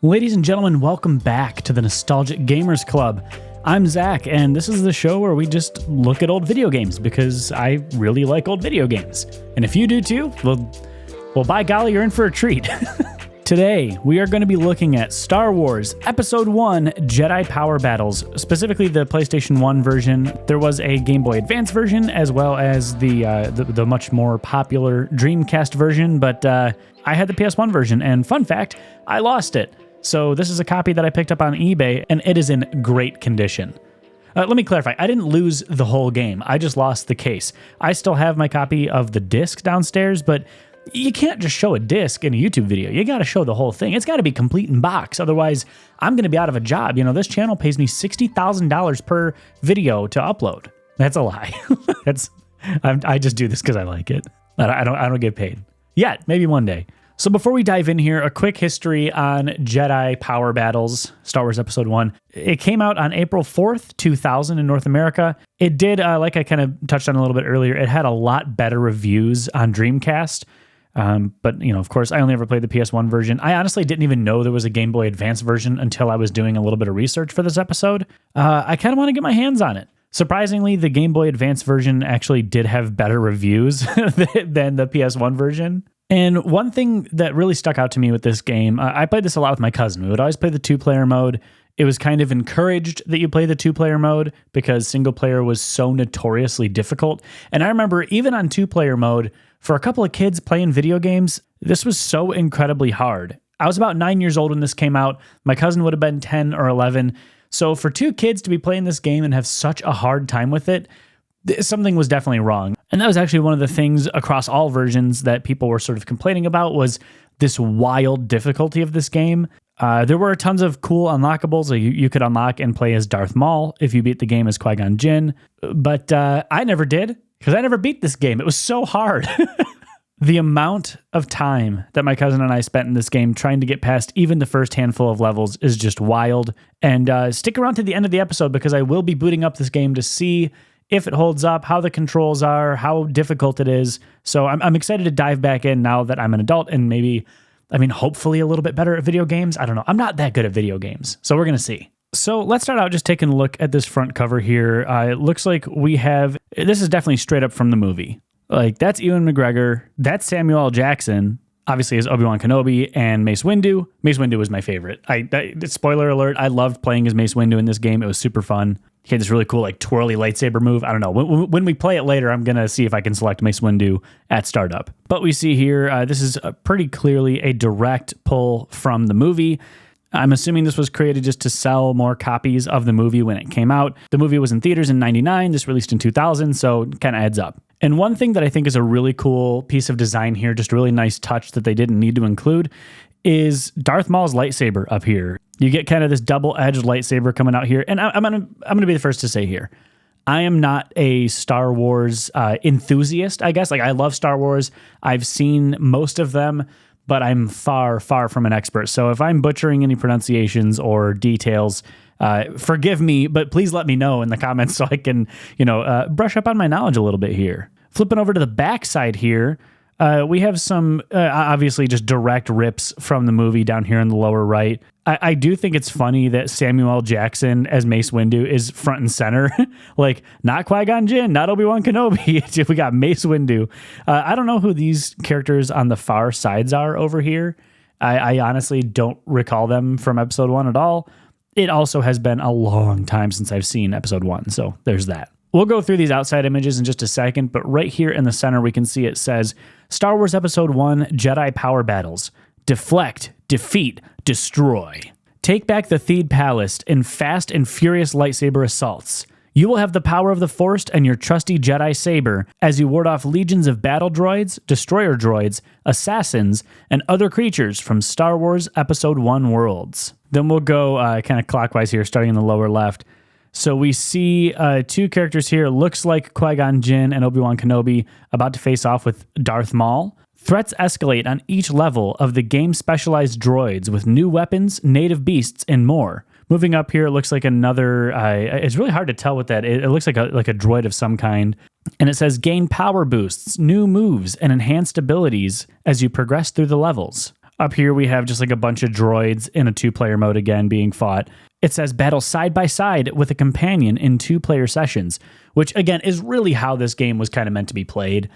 Ladies and gentlemen, welcome back to the Nostalgic Gamers Club. I'm Zach, and this is the show where we just look at old video games because I really like old video games. And if you do too, well, by golly, you're in for a treat. Today, we are going to be looking at Star Wars Episode 1 Jedi Power Battles, specifically the PlayStation 1 version. There was a Game Boy Advance version, as well as the much more popular Dreamcast version, but I had the PS1 version, and fun fact, I lost it. So this is a copy that I picked up on eBay, and it is in great condition. Let me clarify, I didn't lose the whole game, I just lost the case. I still have my copy of the disc downstairs, but you can't just show a disc in a YouTube video. You got to show the whole thing. It's got to be complete in box, otherwise I'm going to be out of a job. You know, this channel pays me $60,000 per video to upload. That's a lie. I just do this because I like it. I don't get paid yet. Maybe one day. So before we dive in here, a quick history on Jedi Power Battles, Star Wars Episode 1. It came out on April 4th, 2000 in North America. It did, like I kind of touched on a little bit earlier, it had a lot better reviews on Dreamcast. But, you know, of course, I only ever played the PS1 version. I honestly didn't even know there was a Game Boy Advance version until I was doing a little bit of research for this episode. I kind of want to get my hands on it. Surprisingly, the Game Boy Advance version actually did have better reviews than the PS1 version. And one thing that really stuck out to me with this game, I played this a lot with my cousin. We would always play the two-player mode. It was kind of encouraged that you play the two-player mode because single-player was so notoriously difficult. And I remember even on two-player mode, for a couple of kids playing video games, this was so incredibly hard. I was about 9 years old when this came out. My cousin would have been 10 or 11. So for two kids to be playing this game and have such a hard time with it, something was definitely wrong. And that was actually one of the things across all versions that people were sort of complaining about was this wild difficulty of this game. There were tons of cool unlockables. You could unlock and play as Darth Maul if you beat the game as Qui-Gon Jinn. But I never did because I never beat this game. It was so hard. The amount of time that my cousin and I spent in this game trying to get past even the first handful of levels is just wild. And stick around to the end of the episode because I will be booting up this game to see if it holds up, how the controls are, how difficult it is. So I'm excited to dive back in now that I'm an adult and maybe, hopefully a little bit better at video games. I don't know. I'm not that good at video games, so we're going to see. So let's start out just taking a look at this front cover here. It looks like this is definitely straight up from the movie. Like, that's Ewan McGregor. That's Samuel L. Jackson, obviously as Obi-Wan Kenobi, and Mace Windu. Mace Windu was my favorite. Spoiler alert, I loved playing as Mace Windu in this game. It was super fun. He had this really cool, like, twirly lightsaber move. I don't know. When we play it later, I'm going to see if I can select Mace Windu at startup. But we see here, this is pretty clearly a direct pull from the movie. I'm assuming this was created just to sell more copies of the movie when it came out. The movie was in theaters in 99. This released in 2000, so it kind of adds up. And one thing that I think is a really cool piece of design here, just a really nice touch that they didn't need to include, is Darth Maul's lightsaber up here. You get kind of this double-edged lightsaber coming out here. And I'm gonna be the first to say here, I am not a Star Wars enthusiast, I guess. Like, I love Star Wars. I've seen most of them, but I'm far, far from an expert. So if I'm butchering any pronunciations or details, forgive me, but please let me know in the comments so I can, brush up on my knowledge a little bit here. Flipping over to the back side here, we have some, obviously, just direct rips from the movie down here in the lower right. I do think it's funny that Samuel L. Jackson as Mace Windu is front and center. Like, not Qui-Gon Jinn, not Obi-Wan Kenobi. We got Mace Windu. I don't know who these characters on the far sides are over here. I honestly don't recall them from Episode 1 at all. It also has been a long time since I've seen Episode 1, so there's that. We'll go through these outside images in just a second, but right here in the center we can see it says, Star Wars Episode 1 Jedi Power Battles. Deflect, defeat, destroy. Take back the Theed Palace in fast and furious lightsaber assaults. You will have the power of the Force and your trusty Jedi saber as you ward off legions of battle droids, destroyer droids, assassins, and other creatures from Star Wars Episode 1 worlds. Then we'll go kind of clockwise here, starting in the lower left. So we see two characters here. Looks like Qui-Gon Jinn and Obi-Wan Kenobi about to face off with Darth Maul. Threats escalate on each level of the game's specialized droids with new weapons, native beasts, and more. Moving up here, it looks like another, it's really hard to tell what that is. It looks like a droid of some kind. And it says gain power boosts, new moves, and enhanced abilities as you progress through the levels. Up here, we have just like a bunch of droids in a 2-player mode again being fought. It says battle side by side with a companion in 2-player sessions, which again is really how this game was kind of meant to be played.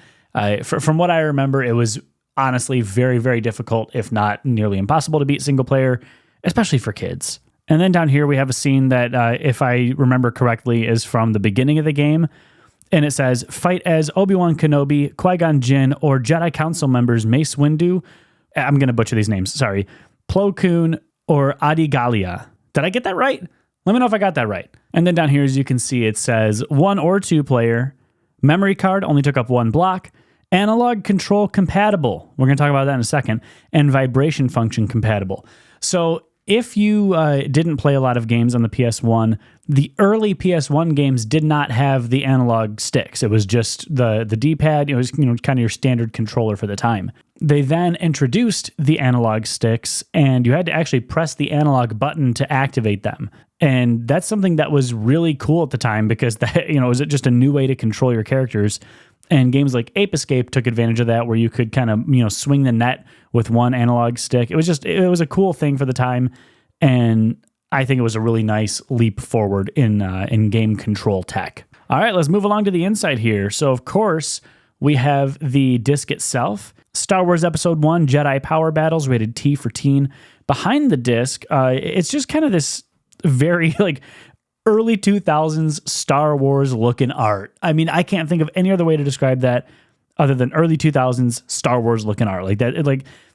From what I remember, it was honestly very, very difficult, if not nearly impossible to beat single player, especially for kids. And then down here, we have a scene that, if I remember correctly, is from the beginning of the game. And it says, fight as Obi-Wan Kenobi, Qui-Gon Jinn, or Jedi Council members Mace Windu. I'm going to butcher these names. Sorry. Plo Koon or Adi Gallia. Did I get that right? Let me know if I got that right. And then down here, as you can see, it says 1 or 2 player. Memory card only took up 1 block. Analog control compatible. We're going to talk about that in a second. And vibration function compatible. So if you didn't play a lot of games on the PS1, the early PS1 games did not have the analog sticks. It was just the D-pad. It was kind of your standard controller for the time. They then introduced the analog sticks, and you had to actually press the analog button to activate them. And that's something that was really cool at the time because that it was just a new way to control your characters. And games like Ape Escape took advantage of that, where you could kind of swing the net with 1 analog stick. It was a cool thing for the time, and I think it was a really nice leap forward in game control tech. All right, let's move along to the inside here. So of course we have the disc itself, Star Wars Episode 1 Jedi Power Battles, rated T for teen. Behind the disc, it's just kind of this very early 2000s Star Wars looking art. I mean, I can't think of any other way to describe that other than early 2000s Star Wars looking art.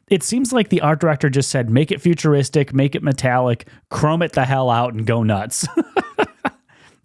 It seems like the art director just said, make it futuristic, make it metallic, chrome it the hell out and go nuts.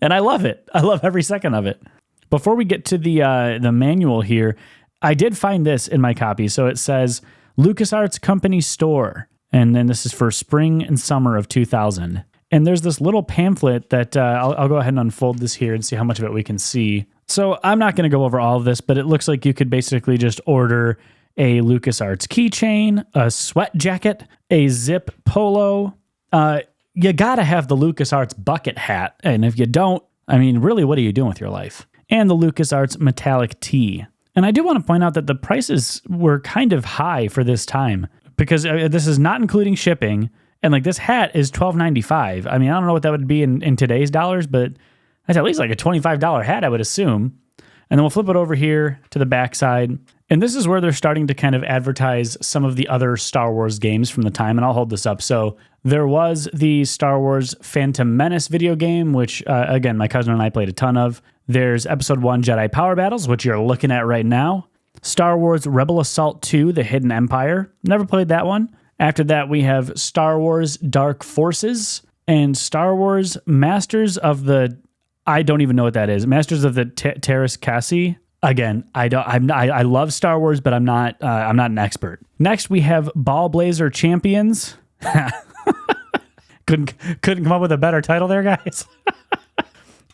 And I love it. I love every second of it. Before we get to the manual here, I did find this in my copy. So it says LucasArts Company Store. And then this is for spring and summer of 2000. And there's this little pamphlet that I'll go ahead and unfold this here and see how much of it we can see. So I'm not going to go over all of this, but it looks like you could basically just order a LucasArts keychain, a sweat jacket, a zip polo. You got to have the LucasArts bucket hat. And if you don't, I mean, really, what are you doing with your life? And the LucasArts metallic tee. And I do want to point out that the prices were kind of high for this time because this is not including shipping. And this hat is $12.95. I mean, I don't know what that would be in today's dollars, but that's at least like a $25 hat, I would assume. And then we'll flip it over here to the backside. And this is where they're starting to kind of advertise some of the other Star Wars games from the time. And I'll hold this up. So there was the Star Wars Phantom Menace video game, which, again, my cousin and I played a ton of. There's Episode 1 Jedi Power Battles, which you're looking at right now. Star Wars Rebel Assault 2, The Hidden Empire. Never played that one. After that, we have Star Wars Dark Forces and Star Wars Masters of the... I don't even know what that is. Masters of the Terras Cassi. Again, I love Star Wars, but I'm not an expert. Next, we have Ball Blazer Champions. Couldn't come up with a better title there, guys.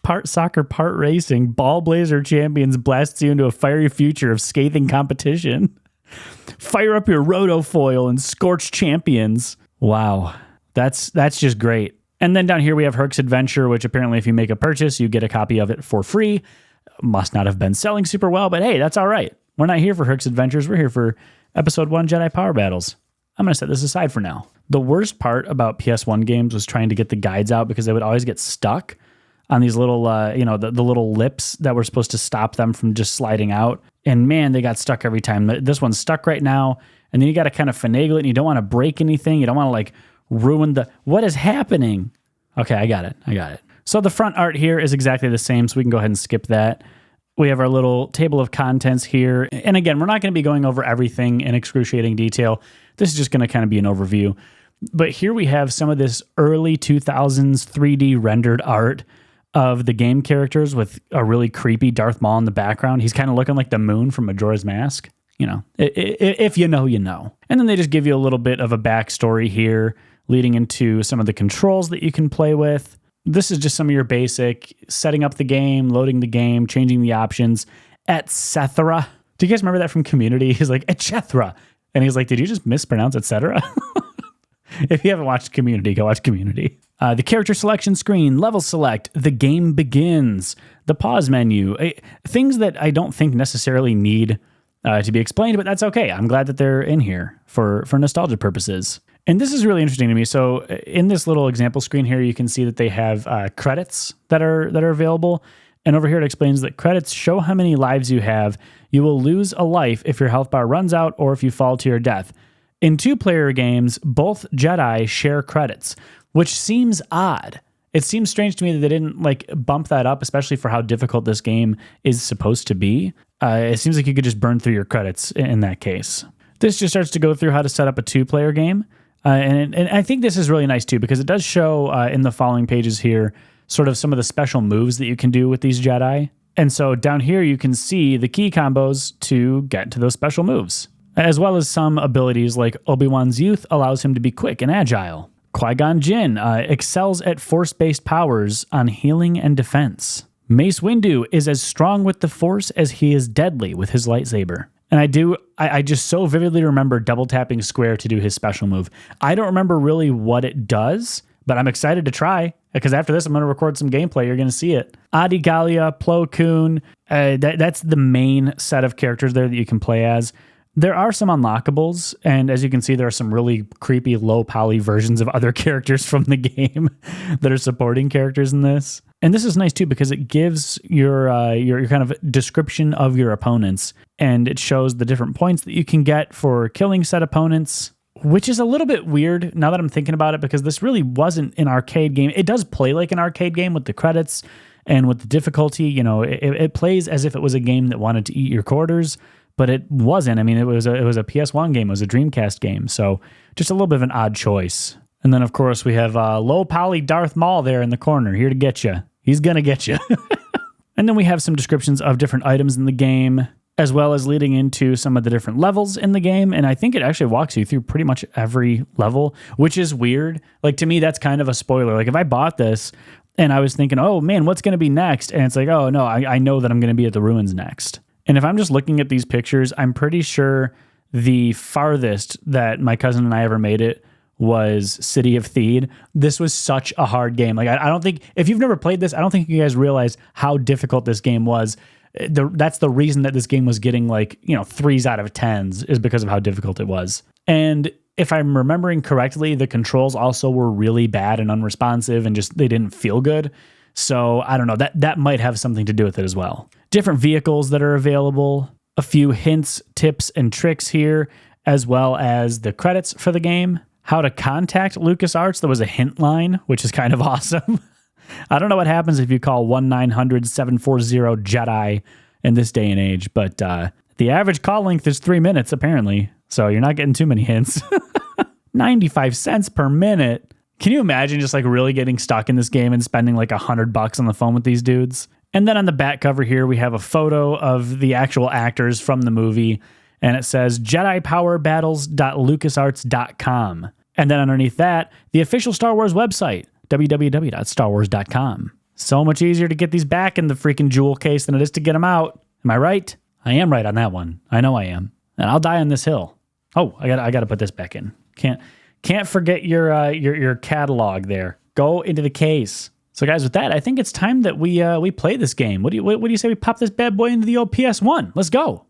Part soccer, part racing. Ball Blazer Champions blasts you into a fiery future of scathing competition. Fire up your rotofoil and scorch champions. Wow, that's just great. And then down here we have Herc's Adventure, which apparently if you make a purchase, you get a copy of it for free. Must not have been selling super well, but hey, that's all right. We're not here for Herc's Adventures. We're here for Episode 1 Jedi Power Battles. I'm going to set this aside for now. The worst part about PS1 games was trying to get the guides out because they would always get stuck on these little, the little lips that were supposed to stop them from just sliding out. And man, they got stuck every time. This one's stuck right now. And then you got to kind of finagle it and you don't want to break anything. You don't want to ruin what is happening. Okay, I got it. So the front art here is exactly the same. So we can go ahead and skip that. We have our little table of contents here. And again, we're not going to be going over everything in excruciating detail. This is just going to kind of be an overview. But here we have some of this early 2000s 3D rendered art of the game characters with a really creepy Darth Maul in the background. He's kind of looking like the moon from Majora's Mask. If you know, you know. And then they just give you a little bit of a backstory here, leading into some of the controls that you can play with. This is just some of your basic setting up the game, loading the game, changing the options, etc. Do you guys remember that from Community? He's like, etc. And he's like, did you just mispronounce etc.? If you haven't watched Community, go watch Community. The character selection screen, level select, the game begins, the pause menu, things that I don't think necessarily need to be explained, but that's okay. I'm glad that they're in here for nostalgia purposes. And this is really interesting to me. So in this little example screen here, you can see that they have credits that are available. And over here, it explains that credits show how many lives you have. You will lose a life if your health bar runs out or if you fall to your death. In two-player games, both Jedi share credits, which seems odd. It seems strange to me that they didn't like bump that up, especially for how difficult this game is supposed to be. It seems like you could just burn through your credits in that case. This just starts to go through how to set up a two-player game. And I think this is really nice too, because it does show in the following pages here sort of some of the special moves that you can do with these Jedi. And so down here, you can see the key combos to get to those special moves, as well as some abilities like Obi-Wan's youth allows him to be quick and agile. Qui-Gon Jinn excels at Force-based powers on healing and defense. Mace Windu is as strong with the Force as he is deadly with his lightsaber. And I just so vividly remember double tapping square to do his special move. I don't remember really what it does, but I'm excited to try, because after this, I'm going to record some gameplay. You're going to see it. Adi Gallia, Plo Koon, that's the main set of characters there that you can play as. There are some unlockables, and as you can see, there are some really creepy, low-poly versions of other characters from the game that are supporting characters in this. And this is nice, too, because it gives your kind of description of your opponents, and it shows the different points that you can get for killing said opponents, which is a little bit weird now that I'm thinking about it, because this really wasn't an arcade game. It does play like an arcade game with the credits and with the difficulty. You know, it plays as if it was a game that wanted to eat your quarters, but it wasn't. I mean, it was a PS1 game. It was a Dreamcast game. So just a little bit of an odd choice. And then, of course, we have low poly Darth Maul there in the corner, here to get you. He's going to get you. And then we have some descriptions of different items in the game, as well as leading into some of the different levels in the game. And I think it actually walks you through pretty much every level, which is weird. Like, to me, that's kind of a spoiler. Like, if I bought this and I was thinking, oh, man, what's going to be next? And it's like, oh, no, I know that I'm going to be at the ruins next. And if I'm just looking at these pictures, I'm pretty sure the farthest that my cousin and I ever made it was City of Theed. This was such a hard game. Like, I don't think, if you've never played this, I don't think you guys realize how difficult this game was. That's the reason that this game was getting 3s out of 10s, is because of how difficult it was. And if I'm remembering correctly, the controls also were really bad and unresponsive, and just, they didn't feel good. So I don't know, that might have something to do with it as well. Different vehicles that are available, a few hints, tips, and tricks here, as well as the credits for the game. How to contact LucasArts. There was a hint line, which is kind of awesome. I don't know what happens if you call 1-900-740-JEDI in this day and age, but the average call length is 3 minutes, apparently. So you're not getting too many hints. 95 cents per minute. Can you imagine just really getting stuck in this game and spending $100 on the phone with these dudes? And then on the back cover here, we have a photo of the actual actors from the movie, and it says JediPowerBattles.LucasArts.com. And then underneath that, the official Star Wars website, www.starwars.com. So much easier to get these back in the freaking jewel case than it is to get them out. Am I right? I am right on that one. I know I am. And I'll die on this hill. Oh, I got to put this back in. Can't forget your catalog there. Go into the case. So guys, with that, I think it's time that we play this game. What do you say we pop this bad boy into the old PS1? Let's go.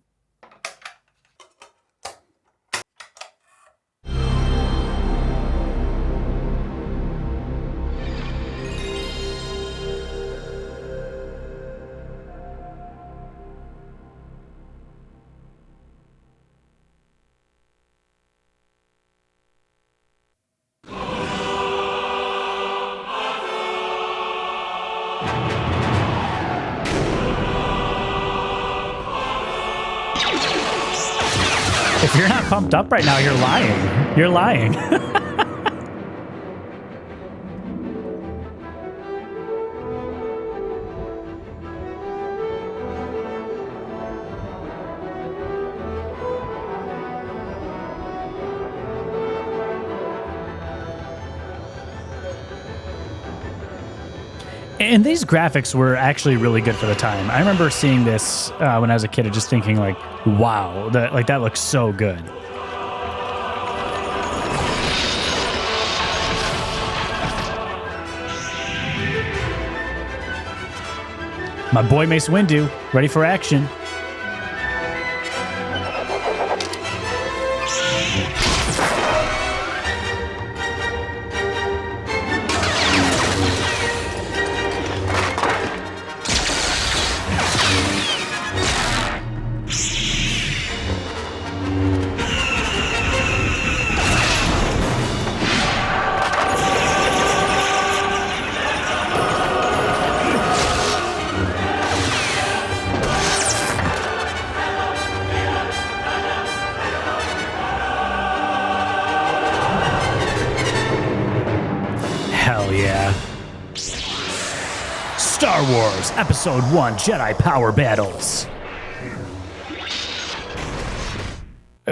If you're not pumped up right now, you're lying. You're lying. And these graphics were actually really good for the time. I remember seeing this when I was a kid and just thinking wow, that looks so good. My boy Mace Windu, ready for action. yeah. Star Wars Episode 1 Jedi Power Battles.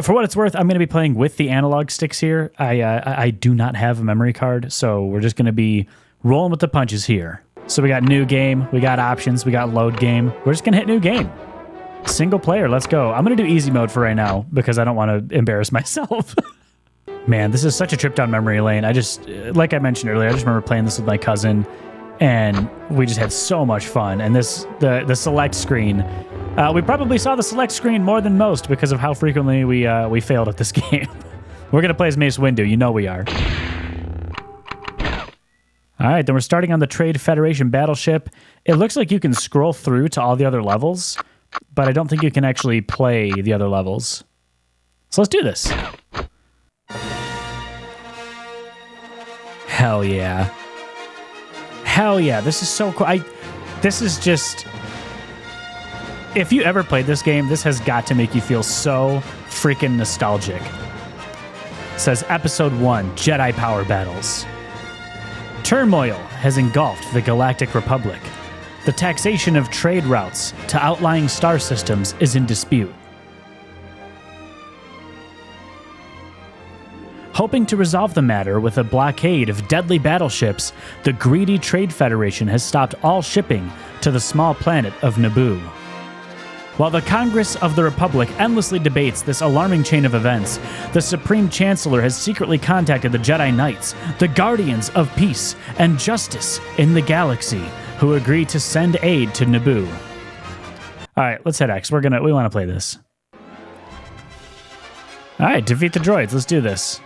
For what it's worth, I'm going to be playing with the analog sticks here. I do not have a memory card, so we're just going to be rolling with the punches here. So we got new game, we got options, we got load game. We're just going to hit new game. Single player, let's go. I'm going to do easy mode for right now because I don't want to embarrass myself. Man, this is such a trip down memory lane. I just, like I mentioned earlier, I just remember playing this with my cousin, and we just had so much fun. And the select screen, we probably saw the select screen more than most because of how frequently we failed at this game. We're going to play as Mace Windu. You know we are. All right, then we're starting on the Trade Federation battleship. It looks like you can scroll through to all the other levels, but I don't think you can actually play the other levels. So let's do this. Hell yeah. Hell yeah, this is so cool. This is just... If you ever played this game, this has got to make you feel so freaking nostalgic. It says Episode 1, Jedi Power Battles. Turmoil has engulfed the Galactic Republic. The taxation of trade routes to outlying star systems is in dispute. Hoping to resolve the matter with a blockade of deadly battleships, the greedy Trade Federation has stopped all shipping to the small planet of Naboo. While the Congress of the Republic endlessly debates this alarming chain of events, the Supreme Chancellor has secretly contacted the Jedi Knights, the Guardians of Peace and Justice in the galaxy, who agree to send aid to Naboo. All right, let's hit X. We want to play this. All right, defeat the droids. Let's do this.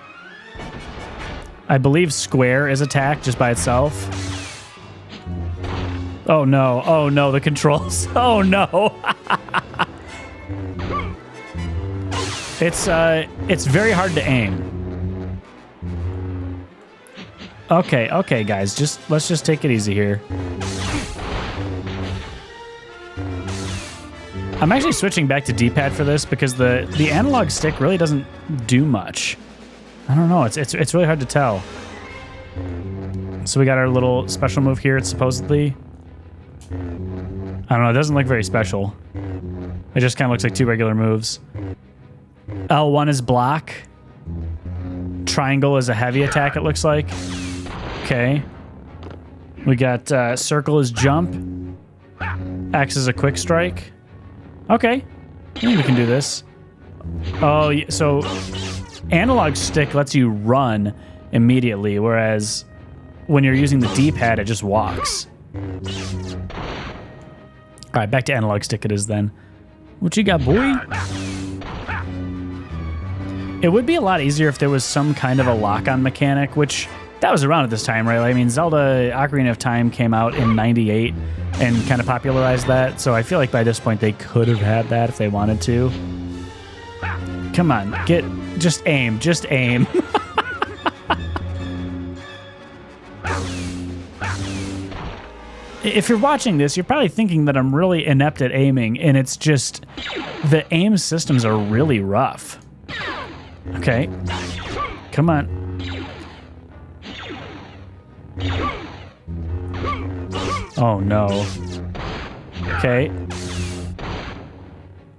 I believe square is attack just by itself. Oh no, the controls. Oh no. It's very hard to aim. Okay, guys, let's just take it easy here. I'm actually switching back to D-pad for this because the analog stick really doesn't do much. I don't know, it's really hard to tell. So we got our little special move here, it's supposedly. I don't know, it doesn't look very special. It just kind of looks like two regular moves. L1 is block. Triangle is a heavy attack, it looks like. Okay. We got circle is jump. X is a quick strike. Okay. I think we can do this. Oh, so analog stick lets you run immediately, whereas when you're using the D-pad, it just walks. All right, back to analog stick it is then. What you got, boy? It would be a lot easier if there was some kind of a lock-on mechanic, which that was around at this time, right? I mean, Zelda Ocarina of Time came out in '98 and kind of popularized that, so I feel like by this point they could have had that if they wanted to. Come on, just aim. If you're watching this, you're probably thinking that I'm really inept at aiming, and it's just the aim systems are really rough. Okay. Come on. Oh, no. Okay.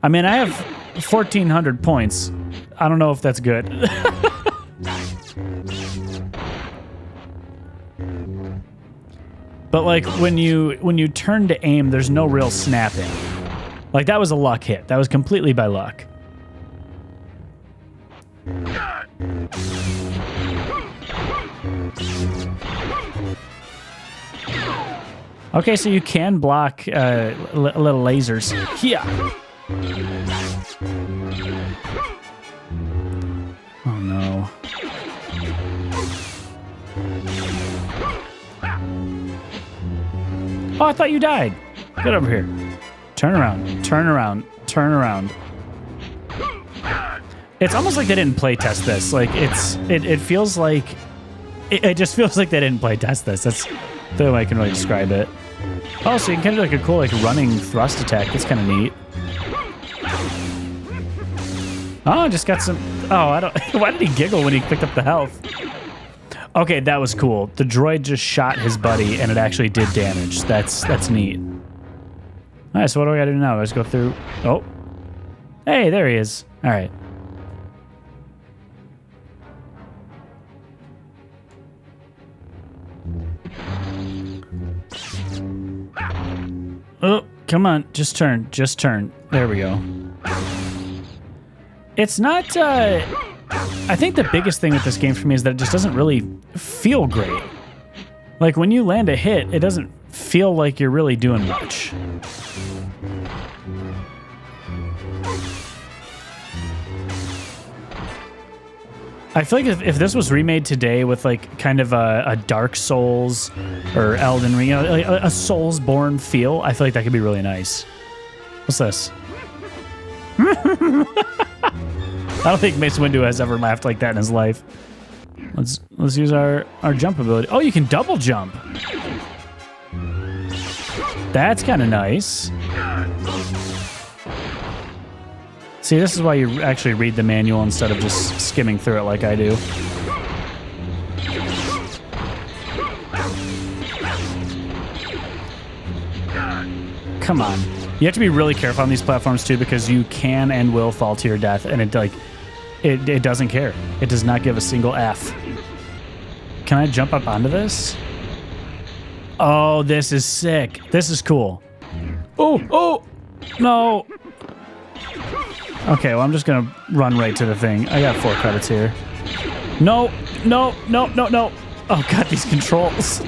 I mean, I have 1,400 points. I don't know if that's good. But like when you turn to aim, there's no real snapping. Like that was a luck hit. That was completely by luck. Okay, so you can block little lasers. Yeah. Oh no. Oh, I thought you died. Get over here. Turn around. Turn around. Turn around. It's almost like they didn't play test this. Like it feels like it just feels like they didn't play test this. That's the way I can really describe it. Oh, so you can kind of do like a cool like running thrust attack. That's kind of neat. Oh, I just got some. Oh, I don't. Why did he giggle when he picked up the health? Okay, that was cool. The droid just shot his buddy, and it actually did damage. That's neat. All right, so what do I gotta do now? Let's go through... Oh. Hey, there he is. All right. Oh, come on. Just turn. Just turn. There we go. It's not... I think the biggest thing with this game for me is that it just doesn't really feel great. Like, when you land a hit, it doesn't feel like you're really doing much. I feel like if this was remade today with, like, kind of a Dark Souls or Elden Ring, you know, like a Soulsborne feel, I feel like that could be really nice. What's this? I don't think Mace Windu has ever laughed like that in his life. Let's use our jump ability. Oh, you can double jump. That's kind of nice. See, this is why you actually read the manual instead of just skimming through it like I do. Come on. You have to be really careful on these platforms too, because you can and will fall to your death, and it doesn't care. It does not give a single F. Can I jump up onto this? Oh, this is sick. This is cool. Oh, no. Okay, well, I'm just going to run right to the thing. I got 4 credits here. No. Oh, God, these controls.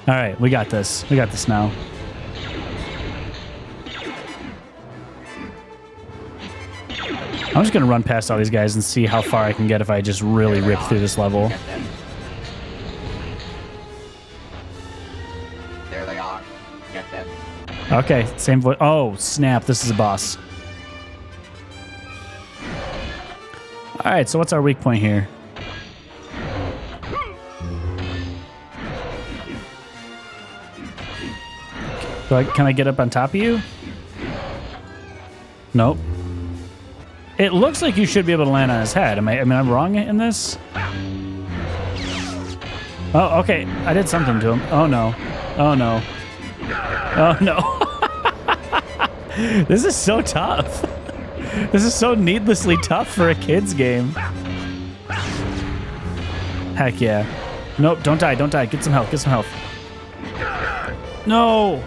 All right, we got this. We got this now. I'm just going to run past all these guys and see how far I can get if I just really rip through this level. There they are. Get them. Okay, same voice. Oh, snap. This is a boss. All right, so what's our weak point here? Can I get up on top of you? Nope. It looks like you should be able to land on his head. Am I wrong in this? Oh, okay. I did something to him. Oh, no. Oh, no. Oh, no. This is so tough. This is so needlessly tough for a kid's game. Heck yeah. Nope, don't die, don't die. Get some health, get some health. No.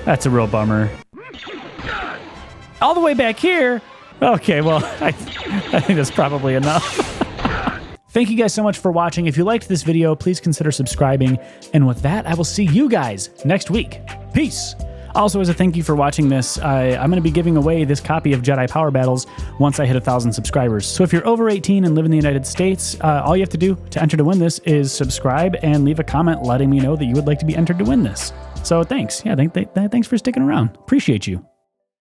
That's a real bummer. All the way back here? Okay, well, I think that's probably enough. Thank you guys so much for watching. If you liked this video, please consider subscribing. And with that, I will see you guys next week. Peace. Also, as a thank you for watching this, I'm going to be giving away this copy of Jedi Power Battles once I hit 1,000 subscribers. So if you're over 18 and live in the United States, all you have to do to enter to win this is subscribe and leave a comment letting me know that you would like to be entered to win this. So thanks. Yeah, thanks for sticking around. Appreciate you.